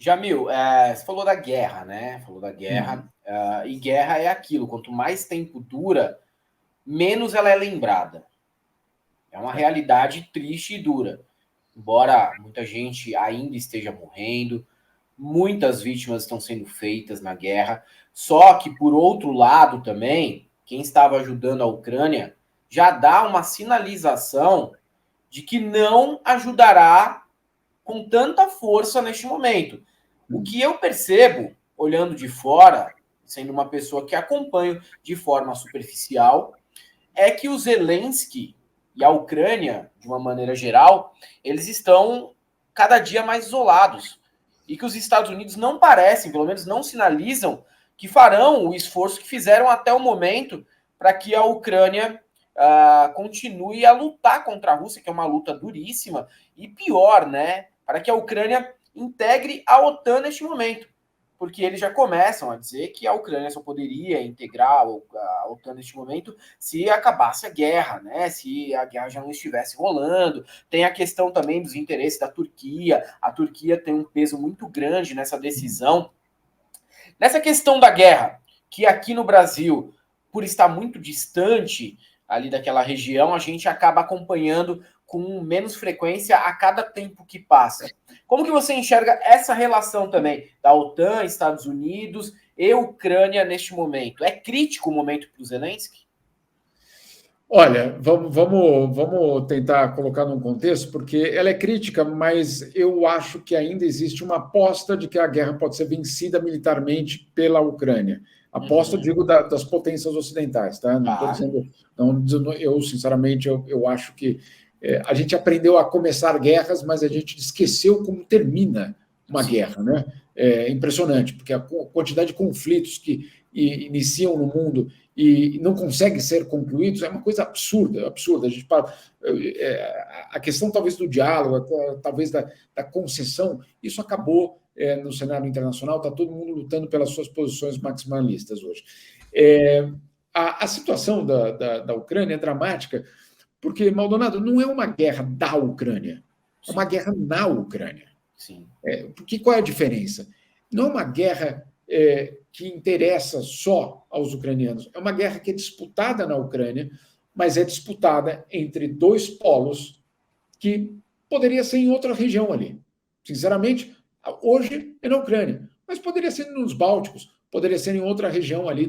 Jamil, você falou da guerra, né? Falou da guerra. E guerra é aquilo, quanto mais tempo dura, menos ela é lembrada. É uma realidade triste e dura. Embora muita gente ainda esteja morrendo, muitas vítimas estão sendo feitas na guerra. Só que, por outro lado, também, quem estava ajudando a Ucrânia já dá uma sinalização de que não ajudará com tanta força neste momento. O que eu percebo, olhando de fora, sendo uma pessoa que acompanho de forma superficial, é que o Zelensky e a Ucrânia, de uma maneira geral, eles estão cada dia mais isolados. E que os Estados Unidos não parecem, pelo menos não sinalizam, que farão o esforço que fizeram até o momento para que a Ucrânia continue a lutar contra a Rússia, que é uma luta duríssima, e pior, né? Para que a Ucrânia integre a OTAN neste momento. Porque eles já começam a dizer que a Ucrânia só poderia integrar a OTAN neste momento se acabasse a guerra, né? Se a guerra já não estivesse rolando. Tem a questão também dos interesses da Turquia. A Turquia tem um peso muito grande nessa decisão. Nessa questão da guerra, que aqui no Brasil, por estar muito distante ali daquela região, a gente acaba acompanhando com menos frequência a cada tempo que passa. Como que você enxerga essa relação também da OTAN, Estados Unidos e Ucrânia neste momento? É crítico o momento para o Zelensky? Olha, vamos tentar colocar num contexto, porque ela é crítica, mas eu acho que ainda existe uma aposta de que a guerra pode ser vencida militarmente pela Ucrânia. Aposta, digo, das potências ocidentais, tá? Não estou dizendo, eu sinceramente, eu acho que a gente aprendeu a começar guerras, mas a gente esqueceu como termina uma guerra, né? É impressionante, porque a quantidade de conflitos que iniciam no mundo e não conseguem ser concluídos é uma coisa absurda, absurda. A gente a questão talvez do diálogo, talvez da concessão, isso acabou no cenário internacional, está todo mundo lutando pelas suas posições maximalistas hoje. A situação da Ucrânia é dramática, porque, Maldonado, não é uma guerra da Ucrânia, é uma guerra na Ucrânia. Sim. Porque qual é a diferença? Não é uma guerra que interessa só aos ucranianos. É uma guerra que é disputada na Ucrânia, mas é disputada entre dois polos que poderia ser em outra região ali. Sinceramente, hoje é na Ucrânia, mas poderia ser nos Bálticos, poderia ser em outra região ali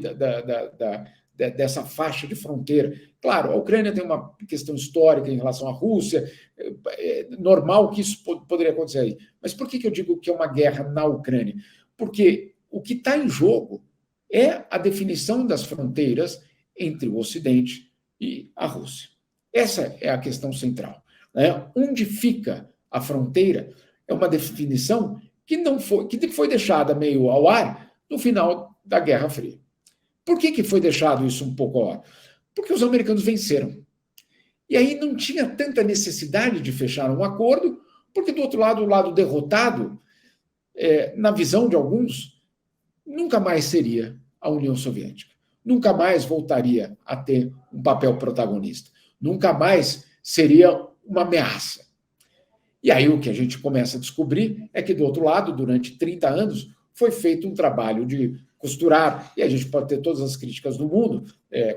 dessa faixa de fronteira. Claro, a Ucrânia tem uma questão histórica em relação à Rússia, é normal que isso poderia acontecer aí. Mas por que eu digo que é uma guerra na Ucrânia? Porque o que está em jogo é a definição das fronteiras entre o Ocidente e a Rússia. Essa é a questão central. Né? Onde fica a fronteira é uma definição que foi deixada meio ao ar no final da Guerra Fria. Por que foi deixado isso um pouco ao ar? Porque os americanos venceram. E aí não tinha tanta necessidade de fechar um acordo, porque do outro lado, o lado derrotado, na visão de alguns, nunca mais seria a União Soviética. Nunca mais voltaria a ter um papel protagonista. Nunca mais seria uma ameaça. E aí o que a gente começa a descobrir é que, do outro lado, durante 30 anos, foi feito um trabalho de costurar, e a gente pode ter todas as críticas do mundo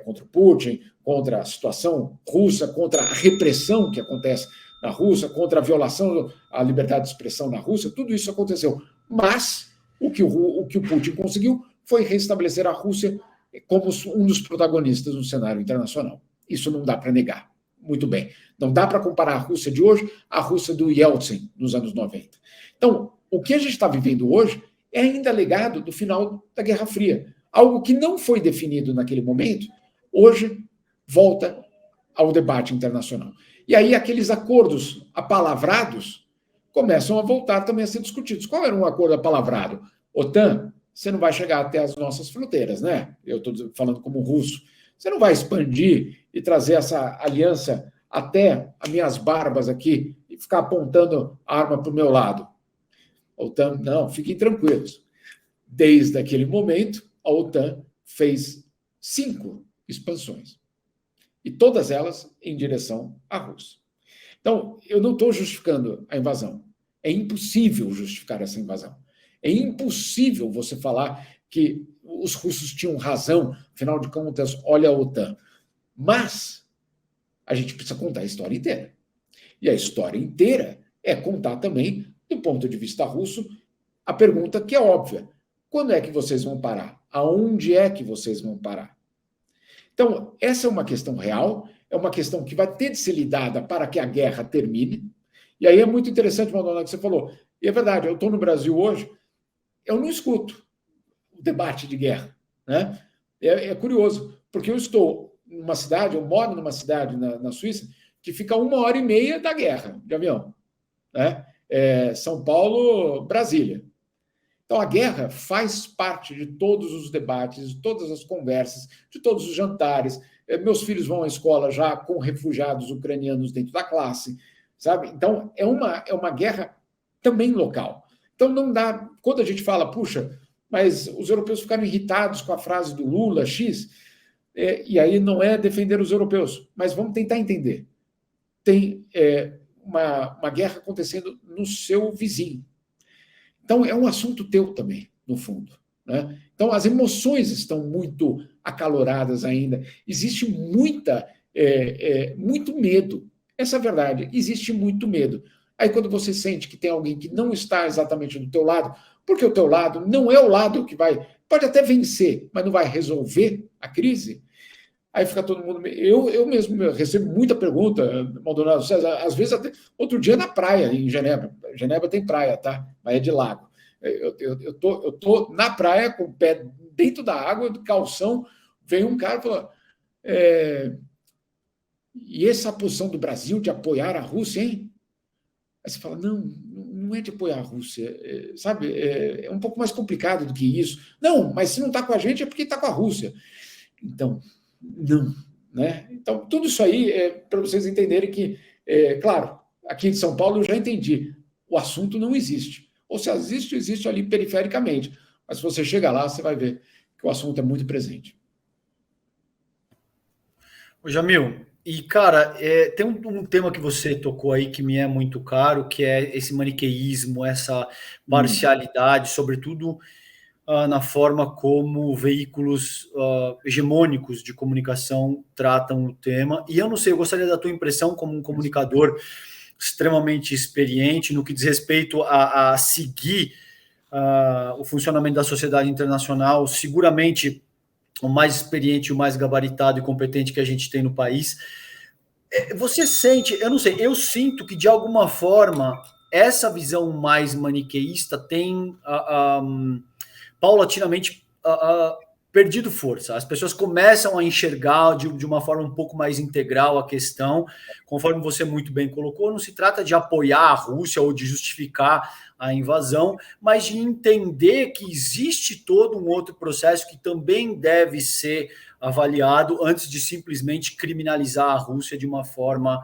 contra o Putin, contra a situação russa, contra a repressão que acontece na Rússia, contra a violação à liberdade de expressão na Rússia, tudo isso aconteceu. Mas o que o Putin conseguiu foi restabelecer a Rússia como um dos protagonistas no cenário internacional. Isso não dá para negar. Muito bem. Não dá para comparar a Rússia de hoje à Rússia do Yeltsin, nos anos 90. Então, o que a gente está vivendo hoje é ainda legado do final da Guerra Fria. Algo que não foi definido naquele momento, hoje volta ao debate internacional. E aí aqueles acordos apalavrados começam a voltar também a ser discutidos. Qual era um acordo apalavrado? OTAN, você não vai chegar até as nossas fronteiras, né? Eu estou falando como russo. Você não vai expandir e trazer essa aliança até as minhas barbas aqui e ficar apontando a arma para o meu lado. A OTAN, não, fiquem tranquilos. Desde aquele momento, a OTAN fez 5 expansões. E todas elas em direção à Rússia. Então, eu não estou justificando a invasão. É impossível justificar essa invasão. É impossível você falar que os russos tinham razão, afinal de contas, olha a OTAN. Mas a gente precisa contar a história inteira. E a história inteira é contar também, do ponto de vista russo, a pergunta que é óbvia: quando é que vocês vão parar? Aonde é que vocês vão parar? Então, essa é uma questão real, é uma questão que vai ter de ser lidada para que a guerra termine. E aí é muito interessante, Maldonado, que você falou. E é verdade, eu estou no Brasil hoje, eu não escuto o debate de guerra. Né? É curioso, porque eu estou numa cidade, eu moro numa cidade na Suíça, que fica 1h30 da guerra de avião. Né? São Paulo, Brasília. Então, a guerra faz parte de todos os debates, de todas as conversas, de todos os jantares. Meus filhos vão à escola já com refugiados ucranianos dentro da classe, sabe? Então, é uma guerra também local. Então, não dá... Quando a gente fala, puxa, mas os europeus ficaram irritados com a frase do Lula, X, e aí não é defender os europeus, mas vamos tentar entender. Tem uma guerra acontecendo no seu vizinho. Então, é um assunto teu também, no fundo. Né? Então, as emoções estão muito acaloradas ainda. Existe muito medo. Essa é a verdade. Existe muito medo. Aí, quando você sente que tem alguém que não está exatamente do teu lado, porque o teu lado não é o lado que vai... Pode até vencer, mas não vai resolver a crise. Aí fica todo mundo... Eu mesmo recebo muita pergunta, Maldonado César, às vezes até... Outro dia na praia, em Genebra. Genebra tem praia, tá? Mas é de lago. Eu tô na praia, com o pé dentro da água, do calção, vem um cara e fala... E essa posição do Brasil de apoiar a Rússia, hein? Aí você fala, não é de apoiar a Rússia, sabe? É um pouco mais complicado do que isso. Não, mas se não está com a gente é porque está com a Rússia. Então... Não, né? Então, tudo isso aí é para vocês entenderem que, claro, aqui em São Paulo eu já entendi, o assunto não existe. Ou se existe, existe ali perifericamente. Mas se você chega lá, você vai ver que o assunto é muito presente. Ô Jamil, e cara, tem um tema que você tocou aí que me é muito caro, que é esse maniqueísmo, essa parcialidade, sobretudo na forma como veículos hegemônicos de comunicação tratam o tema. E eu não sei, eu gostaria da tua impressão como um comunicador extremamente experiente no que diz respeito a seguir o funcionamento da sociedade internacional, seguramente o mais experiente, o mais gabaritado e competente que a gente tem no país. Você sente, eu não sei, eu sinto que de alguma forma essa visão mais maniqueísta tem... paulatinamente perdido força. As pessoas começam a enxergar de uma forma um pouco mais integral a questão, conforme você muito bem colocou, não se trata de apoiar a Rússia ou de justificar a invasão, mas de entender que existe todo um outro processo que também deve ser avaliado antes de simplesmente criminalizar a Rússia de uma forma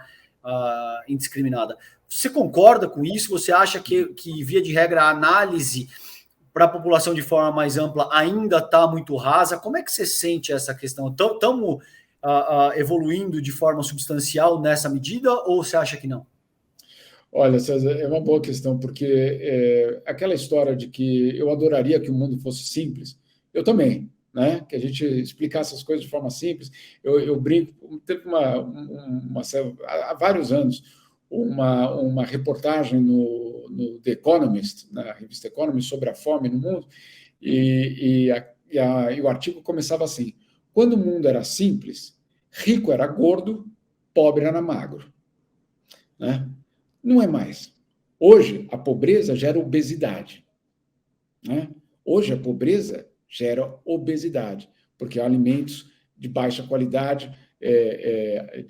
indiscriminada. Você concorda com isso? Você acha que via de regra, a análise para a população de forma mais ampla ainda está muito rasa? Como é que você sente essa questão? Estamos evoluindo de forma substancial nessa medida ou você acha que não? Olha, César, é uma boa questão, porque aquela história de que eu adoraria que o mundo fosse simples, eu também, né? Que a gente explicasse as coisas de forma simples. Eu brinco, teve há vários anos, uma reportagem no The Economist, na revista Economist, sobre a fome no mundo, e o artigo começava assim: quando o mundo era simples, rico era gordo, pobre era magro. Né? Não é mais. Hoje, a pobreza gera obesidade. Né? Hoje, a pobreza gera obesidade, porque há alimentos de baixa qualidade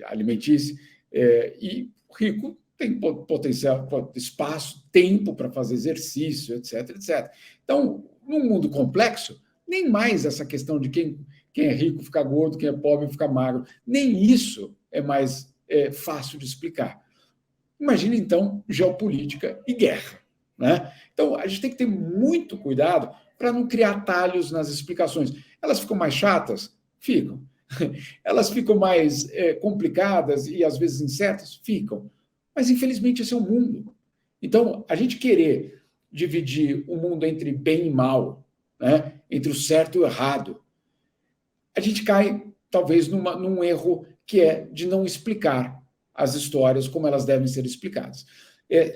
alimentícia, e o rico tem potencial, espaço, tempo para fazer exercício, etc, etc. Então, num mundo complexo, nem mais essa questão de quem é rico ficar gordo, quem é pobre ficar magro, nem isso é mais fácil de explicar. Imagina, então, geopolítica e guerra. Né? Então, a gente tem que ter muito cuidado para não criar atalhos nas explicações. Elas ficam mais chatas? Ficam. Elas ficam mais complicadas e, às vezes, incertas? Ficam. Mas, infelizmente, esse é o mundo. Então, a gente querer dividir o mundo entre bem e mal, né? Entre o certo e o errado, a gente cai, talvez, num erro que é de não explicar as histórias como elas devem ser explicadas.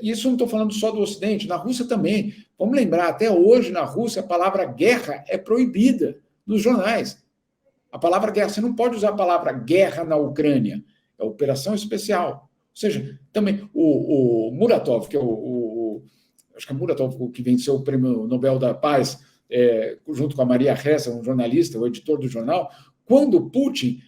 Isso não estou falando só do Ocidente, na Rússia também. Vamos lembrar, até hoje na Rússia a palavra guerra é proibida nos jornais. A palavra guerra, você não pode usar a palavra guerra na Ucrânia, é operação especial. Ou seja, também o Muratov, que é acho que é Muratov que venceu o Prêmio Nobel da Paz, junto com a Maria Ressa, um jornalista, o editor do jornal, quando Putin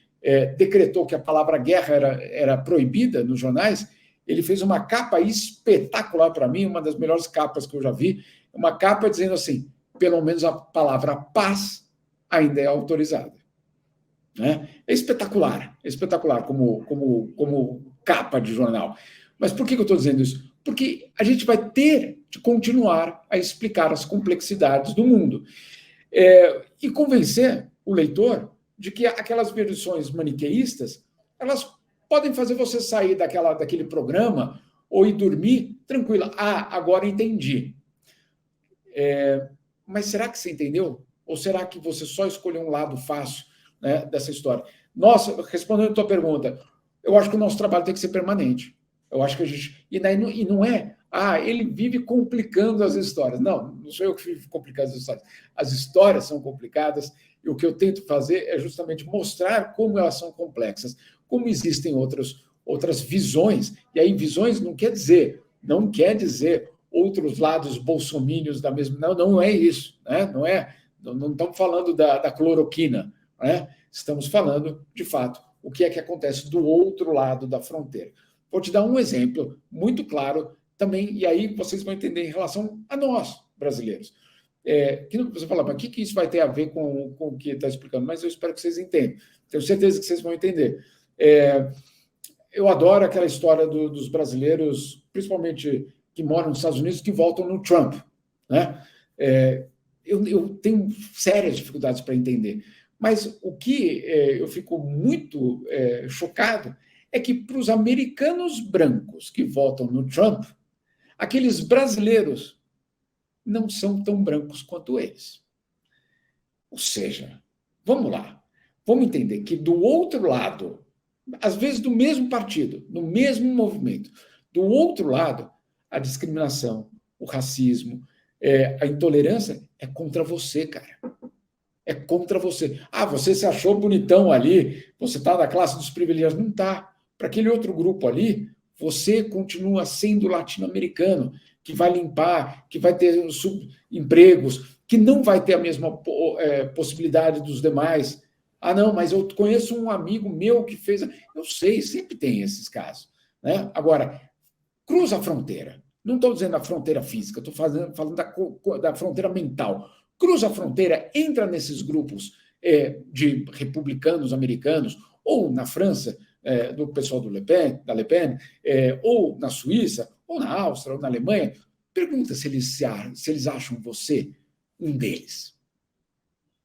decretou que a palavra guerra era proibida nos jornais, ele fez uma capa espetacular para mim, uma das melhores capas que eu já vi, uma capa dizendo assim, pelo menos a palavra paz ainda é autorizada. Né? É espetacular como capa de jornal. Mas por que eu estou dizendo isso? Porque a gente vai ter de continuar a explicar as complexidades do mundo e convencer o leitor de que aquelas versões maniqueístas, elas podem fazer você sair daquele programa ou ir dormir tranquila. Agora entendi. Mas será que você entendeu? Ou será que você só escolheu um lado fácil, né, dessa história? Nossa, respondendo a tua pergunta, eu acho que o nosso trabalho tem que ser permanente. Eu acho que a gente... E não é... ele vive complicando as histórias. Não sou eu que vivo complicando as histórias. As histórias são complicadas e o que eu tento fazer é justamente mostrar como elas são complexas, como existem outras visões. E aí visões não quer dizer outros lados bolsomínios da mesma... Não é isso. Né? Não estamos falando da cloroquina. Né? Estamos falando, de fato, o que é que acontece do outro lado da fronteira. Vou te dar um exemplo muito claro também, e aí vocês vão entender em relação a nós, brasileiros. Que você fala, mas o que isso vai ter a ver com o que está explicando? Mas eu espero que vocês entendam. Tenho certeza que vocês vão entender. Eu adoro aquela história dos brasileiros, principalmente que moram nos Estados Unidos, que votam no Trump. Né? Eu tenho sérias dificuldades para entender. Mas o que eu fico muito chocado é que, para os americanos brancos que votam no Trump, aqueles brasileiros não são tão brancos quanto eles. Ou seja, vamos lá, vamos entender que do outro lado, às vezes do mesmo partido, no mesmo movimento, do outro lado, a discriminação, o racismo, a intolerância é contra você, cara. É contra você. Você se achou bonitão ali, você está na classe dos privilegiados. Não está. Para aquele outro grupo ali, você continua sendo latino-americano, que vai limpar, que vai ter empregos, que não vai ter a mesma possibilidade dos demais. Não, mas eu conheço um amigo meu que fez... Eu sei, sempre tem esses casos. Né? Agora, cruza a fronteira. Não estou dizendo a fronteira física, estou falando da fronteira mental. Cruza a fronteira, entra nesses grupos de republicanos americanos, ou na França, do pessoal da Le Pen, ou na Suíça, ou na Áustria, ou na Alemanha, pergunta se eles acham você um deles.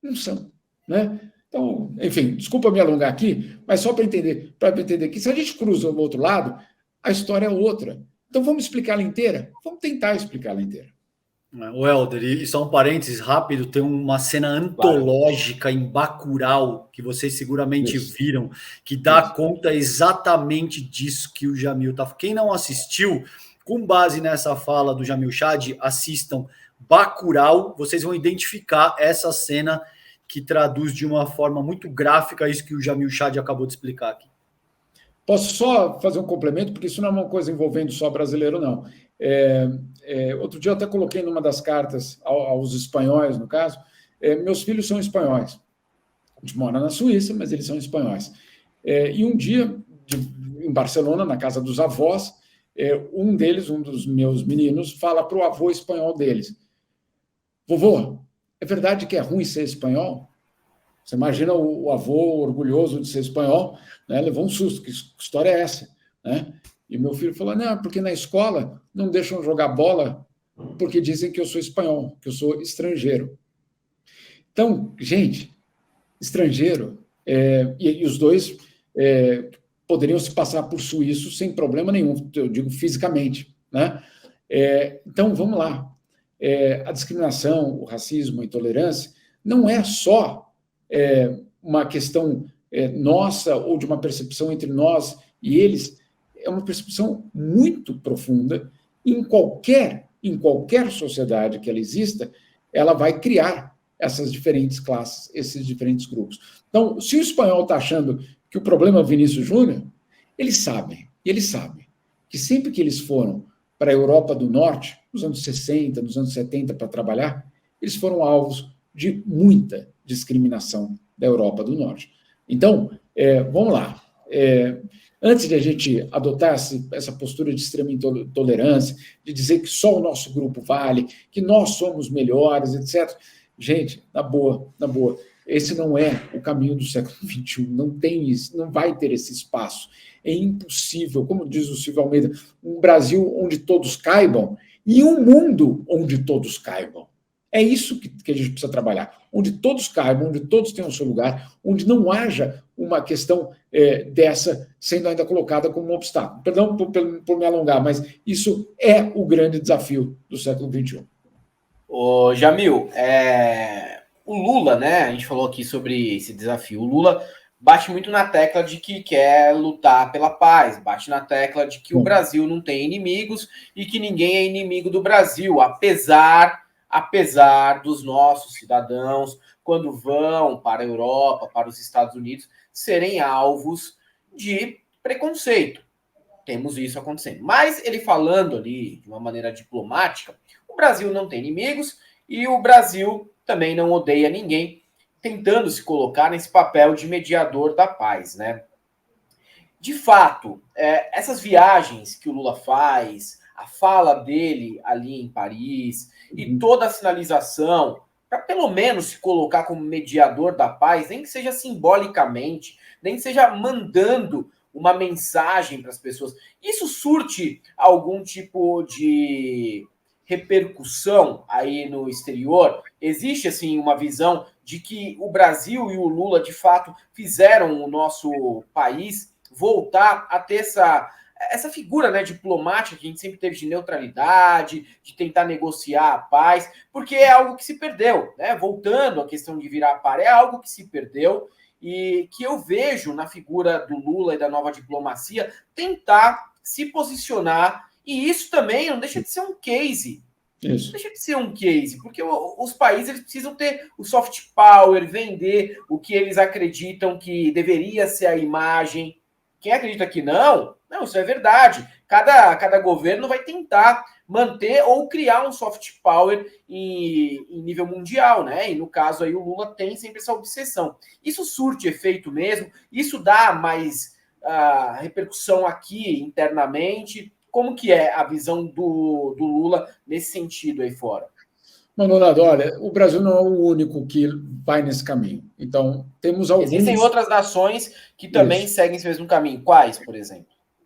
Não são. Né? Então, enfim, desculpa me alongar aqui, mas só para entender que se a gente cruza o outro lado, a história é outra. Então vamos explicá-la inteira? Vamos tentar explicá-la inteira. O Helder, e só um parênteses rápido, tem uma cena antológica em Bacurau, que vocês seguramente viram, que dá conta exatamente disso que o Jamil está... Quem não assistiu, com base nessa fala do Jamil Chad, assistam Bacurau, vocês vão identificar essa cena que traduz de uma forma muito gráfica isso que o Jamil Chad acabou de explicar aqui. Posso só fazer um complemento, porque isso não é uma coisa envolvendo só brasileiro, não. Outro dia eu até coloquei numa das cartas aos espanhóis, no caso, meus filhos são espanhóis. A gente mora na Suíça, mas eles são espanhóis. E um dia, em Barcelona, na casa dos avós, um dos meus meninos, fala para o avô espanhol deles: vovô, é verdade que é ruim ser espanhol? Você imagina o avô orgulhoso de ser espanhol, né? Levou um susto. Que história é essa? Né? E meu filho falou: não, porque na escola não deixam jogar bola porque dizem que eu sou espanhol, que eu sou estrangeiro. Então, gente, estrangeiro, e os dois poderiam se passar por suíços sem problema nenhum, eu digo fisicamente. Né? Então, vamos lá. a discriminação, o racismo, a intolerância, não é só uma questão nossa ou de uma percepção entre nós e eles, é uma percepção muito profunda. Em qualquer sociedade que ela exista, ela vai criar essas diferentes classes, esses diferentes grupos. Então, se o espanhol está achando que o problema é o Vinícius Júnior, eles sabem que sempre que eles foram para a Europa do Norte, nos anos 60, nos anos 70, para trabalhar, eles foram alvos de muita discriminação da Europa do Norte. Então, vamos lá. Antes de a gente adotar essa postura de extrema intolerância, de dizer que só o nosso grupo vale, que nós somos melhores, etc., gente, na boa, esse não é o caminho do século XXI, não tem isso, não vai ter esse espaço. É impossível, como diz o Silvio Almeida, um Brasil onde todos caibam e um mundo onde todos caibam. É isso que a gente precisa trabalhar, onde todos caibam, onde todos tenham o seu lugar, onde não haja uma questão dessa sendo ainda colocada como um obstáculo. Perdão por me alongar, mas isso é o grande desafio do século XXI. Ô, Jamil, o Lula, né? A gente falou aqui sobre esse desafio. O Lula bate muito na tecla de que quer lutar pela paz, bate na tecla de que o Brasil não tem inimigos e que ninguém é inimigo do Brasil, apesar dos nossos cidadãos, quando vão para a Europa, para os Estados Unidos, serem alvos de preconceito. Temos isso acontecendo. Mas ele falando ali de uma maneira diplomática, o Brasil não tem inimigos e o Brasil também não odeia ninguém, tentando se colocar nesse papel de mediador da paz, né? De fato, essas viagens que o Lula faz, a fala dele ali em Paris e toda a sinalização para pelo menos se colocar como mediador da paz, nem que seja simbolicamente, nem que seja mandando uma mensagem para as pessoas, isso surte algum tipo de repercussão aí no exterior? Existe, assim, uma visão de que o Brasil e o Lula, de fato, fizeram o nosso país voltar a ter essa figura, né, diplomática que a gente sempre teve de neutralidade, de tentar negociar a paz, porque é algo que se perdeu, né? Voltando à questão de virar par, é algo que se perdeu e que eu vejo na figura do Lula e da nova diplomacia tentar se posicionar. E isso também não deixa de ser um case. Isso. Não deixa de ser um case, porque os países eles precisam ter o soft power, vender o que eles acreditam que deveria ser a imagem. Quem acredita que não, isso é verdade. Cada governo vai tentar manter ou criar um soft power em nível mundial, né? E no caso aí o Lula tem sempre essa obsessão. Isso surte efeito mesmo, isso dá mais repercussão aqui internamente. Como que é a visão do Lula nesse sentido aí fora? Manoel, olha, o Brasil não é o único que vai nesse caminho. Então, temos alguns... Existem outras nações que também seguem esse mesmo caminho. Quais, por exemplo?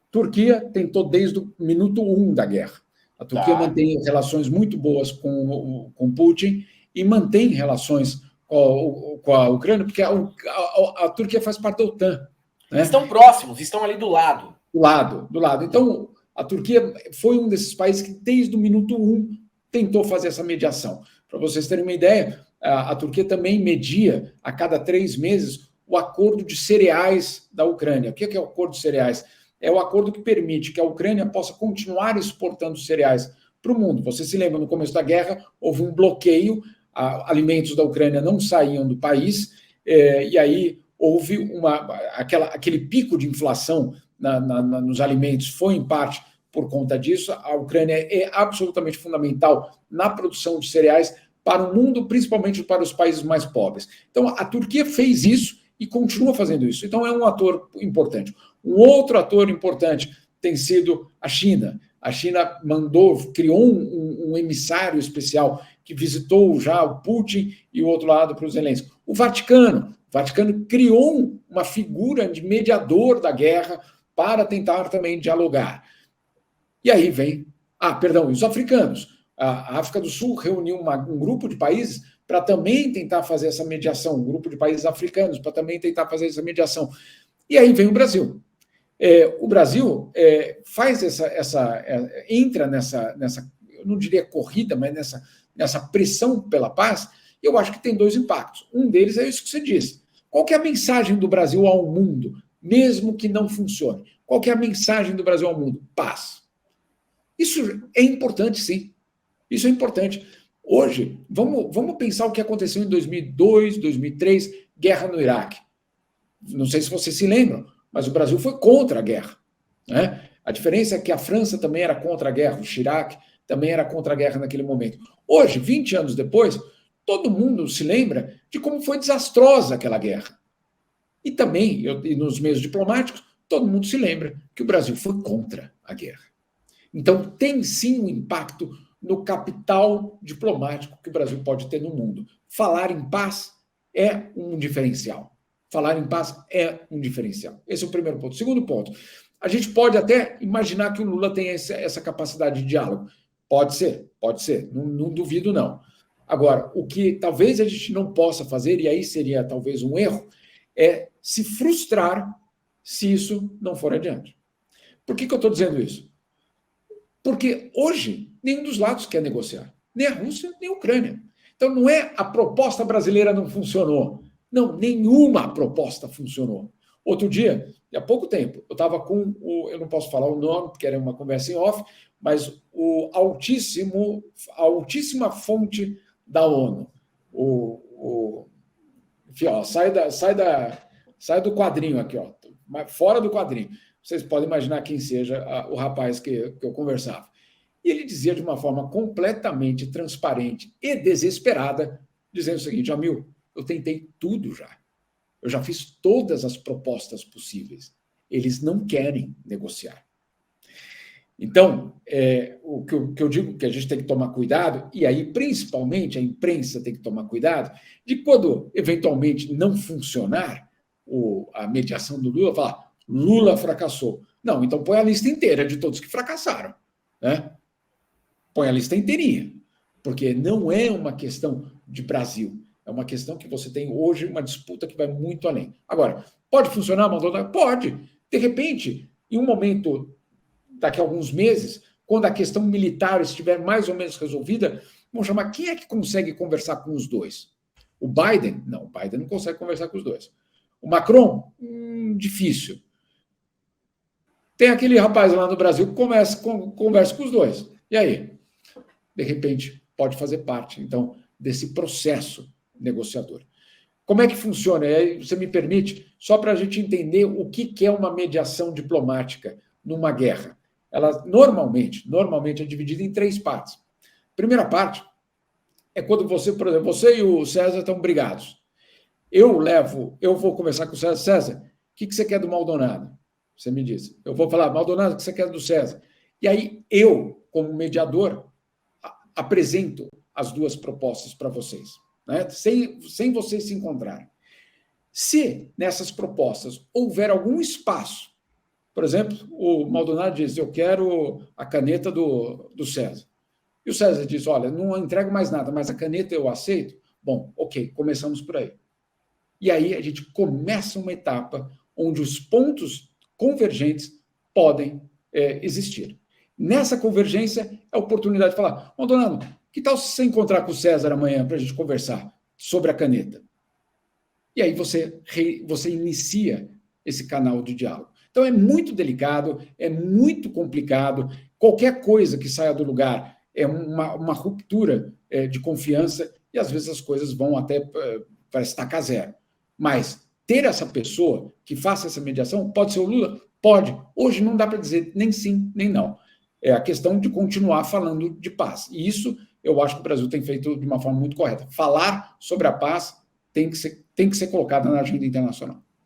Turquia tentou desde o minuto 1 da guerra. A Turquia mantém relações muito boas com Putin e mantém relações com a Ucrânia, porque a Turquia faz parte da OTAN. Né? Estão próximos, estão ali do lado. Do lado. Então, a Turquia foi um desses países que, desde o minuto 1, tentou fazer essa mediação. Para vocês terem uma ideia, a Turquia também media, a cada 3 meses, o acordo de cereais da Ucrânia. O que é o acordo de cereais? É o acordo que permite que a Ucrânia possa continuar exportando cereais para o mundo. Você se lembra, no começo da guerra, houve um bloqueio, alimentos da Ucrânia não saíam do país, e aí houve aquele pico de inflação nos alimentos, foi em parte por conta disso. A Ucrânia é absolutamente fundamental na produção de cereais para o mundo, principalmente para os países mais pobres. Então, a Turquia fez isso e continua fazendo isso. Então, é um ator importante. Um outro ator importante tem sido a China. A China criou um emissário especial que visitou já o Putin e o outro lado para os Zelensky. O Vaticano criou uma figura de mediador da guerra para tentar também dialogar. E aí vem... os africanos. A África do Sul reuniu um grupo de países para também tentar fazer essa mediação, um grupo de países africanos para também tentar fazer essa mediação. E aí vem o Brasil. O Brasil faz entra nessa, eu não diria corrida, mas nessa pressão pela paz, eu acho que tem dois impactos. Um deles é isso que você disse. Qual que é a mensagem do Brasil ao mundo, mesmo que não funcione? Qual que é a mensagem do Brasil ao mundo? Paz. Isso é importante, sim. Isso é importante. Hoje, vamos pensar o que aconteceu em 2002, 2003, guerra no Iraque. Não sei se vocês se lembram, mas o Brasil foi contra a guerra, né? A diferença é que a França também era contra a guerra, o Chirac também era contra a guerra naquele momento. Hoje, 20 anos depois, todo mundo se lembra de como foi desastrosa aquela guerra. E também, e nos meios diplomáticos, todo mundo se lembra que o Brasil foi contra a guerra. Então, tem sim um impacto no capital diplomático que o Brasil pode ter no mundo. Falar em paz é um diferencial. Falar em paz é um diferencial. Esse é o primeiro ponto. Segundo ponto, a gente pode até imaginar que o Lula tem essa capacidade de diálogo. Pode ser. Não duvido, não. Agora, o que talvez a gente não possa fazer, e aí seria talvez um erro, é se frustrar se isso não for adiante. Por que eu estou dizendo isso? Porque hoje nenhum dos lados quer negociar. Nem a Rússia, nem a Ucrânia. Então não é a proposta brasileira não funcionou. Não, nenhuma proposta funcionou. Outro dia, há pouco tempo, eu estava com eu não posso falar o nome, porque era uma conversa em off, mas a altíssima fonte da ONU. Enfim, ó, sai do quadrinho aqui, ó, fora do quadrinho. Vocês podem imaginar quem seja o rapaz que eu conversava. E ele dizia de uma forma completamente transparente e desesperada, dizendo o seguinte: Jamil, eu tentei tudo já. Eu já fiz todas as propostas possíveis. Eles não querem negociar. Então, o que eu digo que a gente tem que tomar cuidado, e aí principalmente a imprensa tem que tomar cuidado, de quando eventualmente não funcionar a mediação do Lula, falar: Lula fracassou. Não, então põe a lista inteira de todos que fracassaram, né? Põe a lista inteirinha, porque não é uma questão de Brasil, é uma questão que você tem hoje uma disputa que vai muito além. Agora, pode funcionar, Maldonado? Pode. De repente, em um momento, daqui a alguns meses, quando a questão militar estiver mais ou menos resolvida, vamos chamar quem é que consegue conversar com os dois? O Biden? Não, o Biden não consegue conversar com os dois. O Macron? Difícil. Tem aquele rapaz lá no Brasil que conversa com os dois. E aí? De repente, pode fazer parte, então, desse processo negociador. Como é que funciona? E aí, você me permite, só para a gente entender o que é uma mediação diplomática numa guerra. Ela normalmente é dividida em 3 partes. Primeira parte é quando você, por exemplo, você e o César estão brigados. Eu vou conversar com o César, o que você quer do Maldonado? Você me diz. Eu vou falar: Maldonado, o que você quer do César? E aí eu, como mediador, apresento as 2 propostas para vocês, né? Sem vocês se encontrarem. Se nessas propostas houver algum espaço, por exemplo, o Maldonado diz: eu quero a caneta do César. E o César diz: olha, não entrego mais nada, mas a caneta eu aceito. Bom, ok, começamos por aí. E aí a gente começa uma etapa onde os pontos convergentes podem existir. Nessa convergência, é a oportunidade de falar: Maldonado, que tal se você encontrar com o César amanhã para a gente conversar sobre a caneta? E aí você inicia esse canal de diálogo. Então é muito delicado, é muito complicado. Qualquer coisa que saia do lugar é uma ruptura de confiança e às vezes as coisas vão até para estacar zero. Mas ter essa pessoa que faça essa mediação, pode ser o Lula? Pode. Hoje não dá para dizer nem sim, nem não. É a questão de continuar falando de paz. E isso eu acho que o Brasil tem feito de uma forma muito correta. Falar sobre a paz tem que ser colocado na agenda internacional.